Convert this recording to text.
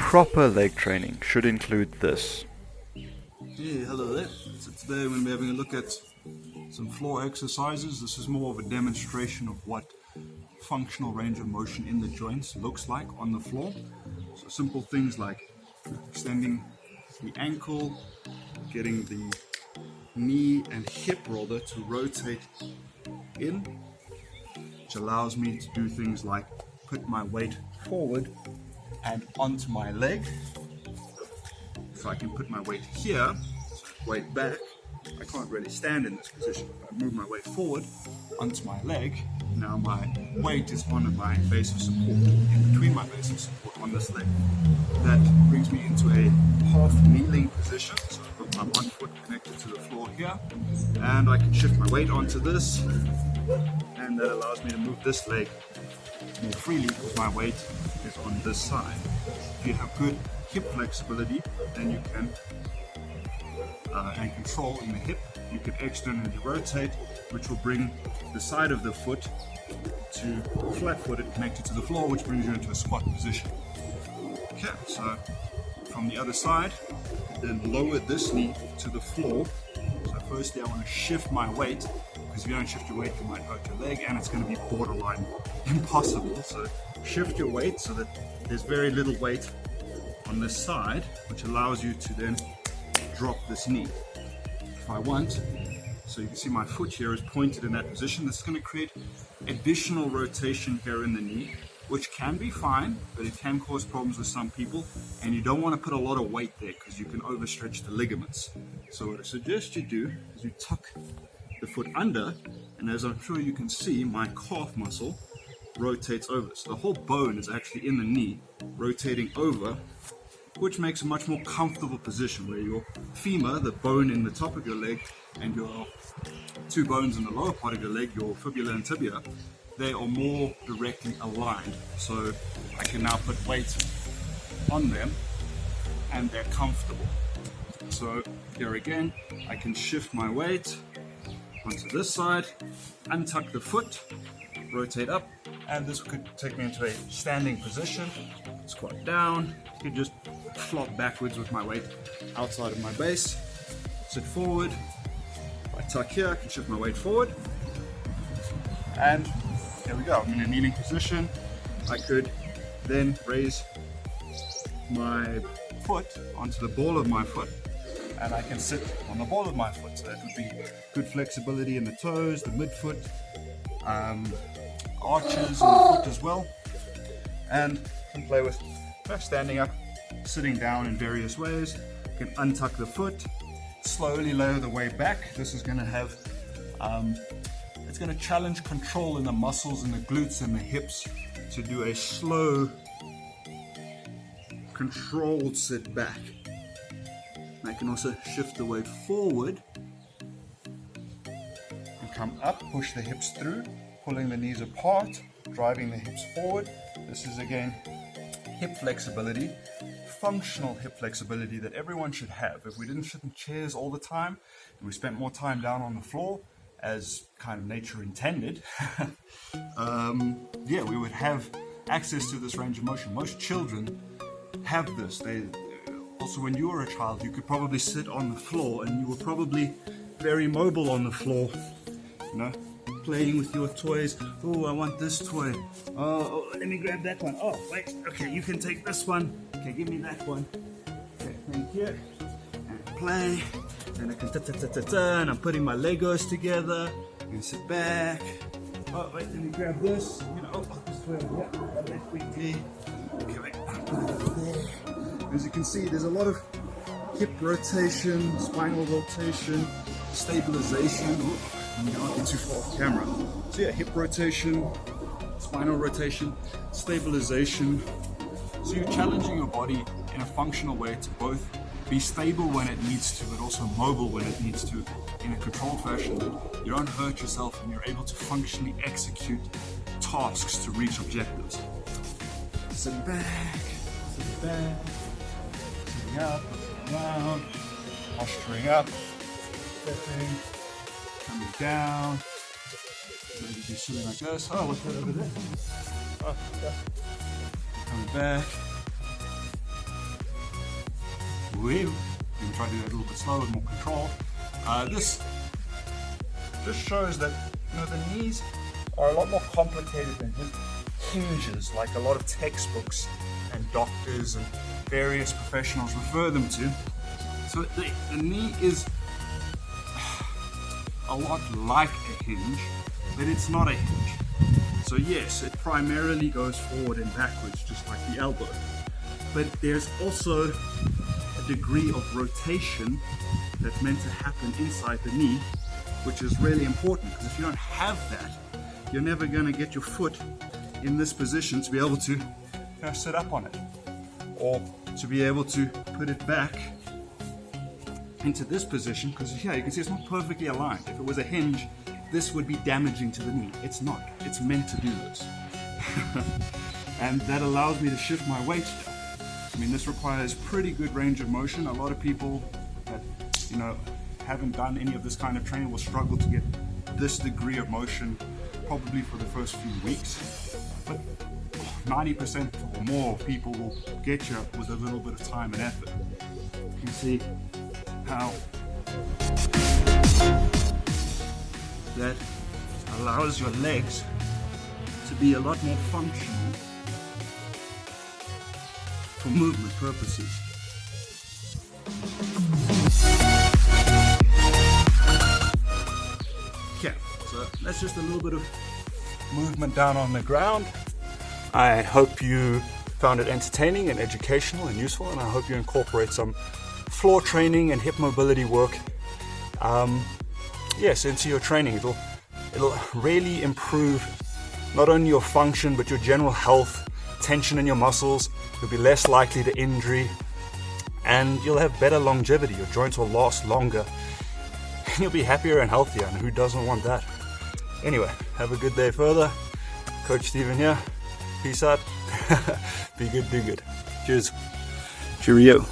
proper leg training should include this. Yeah, hello there. So today we're going to be having a look at some floor exercises. This is more of a demonstration of what functional range of motion in the joints looks like on the floor. So simple things like extending the ankle, getting the knee and hip roller to rotate in, which allows me to do things like put my weight forward and onto my leg. So I can put my weight here, weight back. I can't really stand in this position. If I move my weight forward onto my leg, now my weight is on my base of support, in between my base of support on this leg. That brings me into a half kneeling position. So I've got my one foot connected to the floor here, and I can shift my weight onto this, and that allows me to move this leg more freely because my weight is on this side. If you have good hip flexibility, then you can and control in the hip, you can externally rotate, which will bring the side of the foot to flat-footed connected to the floor, which brings you into a squat position. Okay, so from the other side, then lower this knee to the floor. So firstly I want to shift my weight, because if you don't shift your weight you might hurt your leg and it's going to be borderline impossible. So shift your weight so that there's very little weight on this side, which allows you to then drop this knee. If I want, so you can see my foot here is pointed in that position. This is going to create additional rotation here in the knee, which can be fine, but it can cause problems with some people, and you don't want to put a lot of weight there because you can overstretch the ligaments. So what I suggest you do is you tuck the foot under, and as I'm sure you can see, my calf muscle rotates over. So the whole bone is actually in the knee, rotating over, which makes a much more comfortable position where your femur, the bone in the top of your leg, and your two bones in the lower part of your leg, your fibula and tibia, they are more directly aligned. So I can now put weight on them and they're comfortable. So here again, I can shift my weight onto this side, untuck the foot, rotate up, and this could take me into a standing position, squat down. You could just flop backwards with my weight outside of my base, sit forward. If I tuck here, I can shift my weight forward, and there we go. I'm in a kneeling position. I could then raise my foot onto the ball of my foot, and I can sit on the ball of my foot. So that would be good flexibility in the toes, the midfoot, arches in the foot as well, and can play with standing up, sitting down in various ways. You can untuck the foot, slowly lower the weight back. This is going to have, it's going to challenge control in the muscles in the glutes and the hips to do a slow, controlled sit back. I can also shift the weight forward and come up, push the hips through, pulling the knees apart, driving the hips forward. This is again hip flexibility, functional hip flexibility that everyone should have. If we didn't sit in chairs all the time and we spent more time down on the floor as kind of nature intended, yeah, we would have access to this range of motion. Most children have this. Also, when you were a child, you could probably sit on the floor and you were probably very mobile on the floor, you know, playing with your toys. Oh, I want this toy. Oh, let me grab that one. Oh, wait. Okay, you can take this one. Okay, give me that one. Okay, thank you. And play. And I can ta-ta-ta-ta-ta, and I'm putting my Legos together. I'm gonna sit back. Oh, wait, let me grab this. You know, oh, this way. Yeah, grab that quickly. Okay, wait. As you can see, there's a lot of hip rotation, spinal rotation, stabilization. Ooh, I'm not getting too far off camera. So yeah, hip rotation, spinal rotation, stabilization. So you're challenging your body in a functional way to both be stable when it needs to, but also mobile when it needs to, in a controlled fashion that you don't hurt yourself and you're able to functionally execute tasks to reach objectives. Sit back, sitting up, around, posturing up, stepping, coming down, maybe do something like this. Oh, what's that over there? Oh, yeah. Coming back, We can try to do that a little bit slower with more control. This just shows that the knees are a lot more complicated than just hinges, like a lot of textbooks and doctors and various professionals refer them to. So the knee is a lot like a hinge, but it's not a hinge. So yes, it primarily goes forward and backwards, just like the elbow. But there's also a degree of rotation that's meant to happen inside the knee, which is really important, because if you don't have that, you're never going to get your foot in this position to be able to sit up on it, or to be able to put it back into this position, because here you can see it's not perfectly aligned. If it was a hinge, this would be damaging to the knee. It's not. It's meant to do this. And that allows me to shift my weight down. I mean, this requires pretty good range of motion. A lot of people that haven't done any of this kind of training will struggle to get this degree of motion probably for the first few weeks. But 90% or more of people will get you with a little bit of time and effort. You can see how that allows your legs to be a lot more functional for movement purposes. Okay, so that's just a little bit of movement down on the ground. I hope you found it entertaining and educational and useful, and I hope you incorporate some floor training and hip mobility work into your training. It'll really improve not only your function but your general health, tension in your muscles. You'll be less likely to injury, and you'll have better longevity. Your joints will last longer, and you'll be happier and healthier, and who doesn't want that? Anyway, have a good day further. Coach Steven here. Peace out. Be good, do good. Cheers. Cheerio.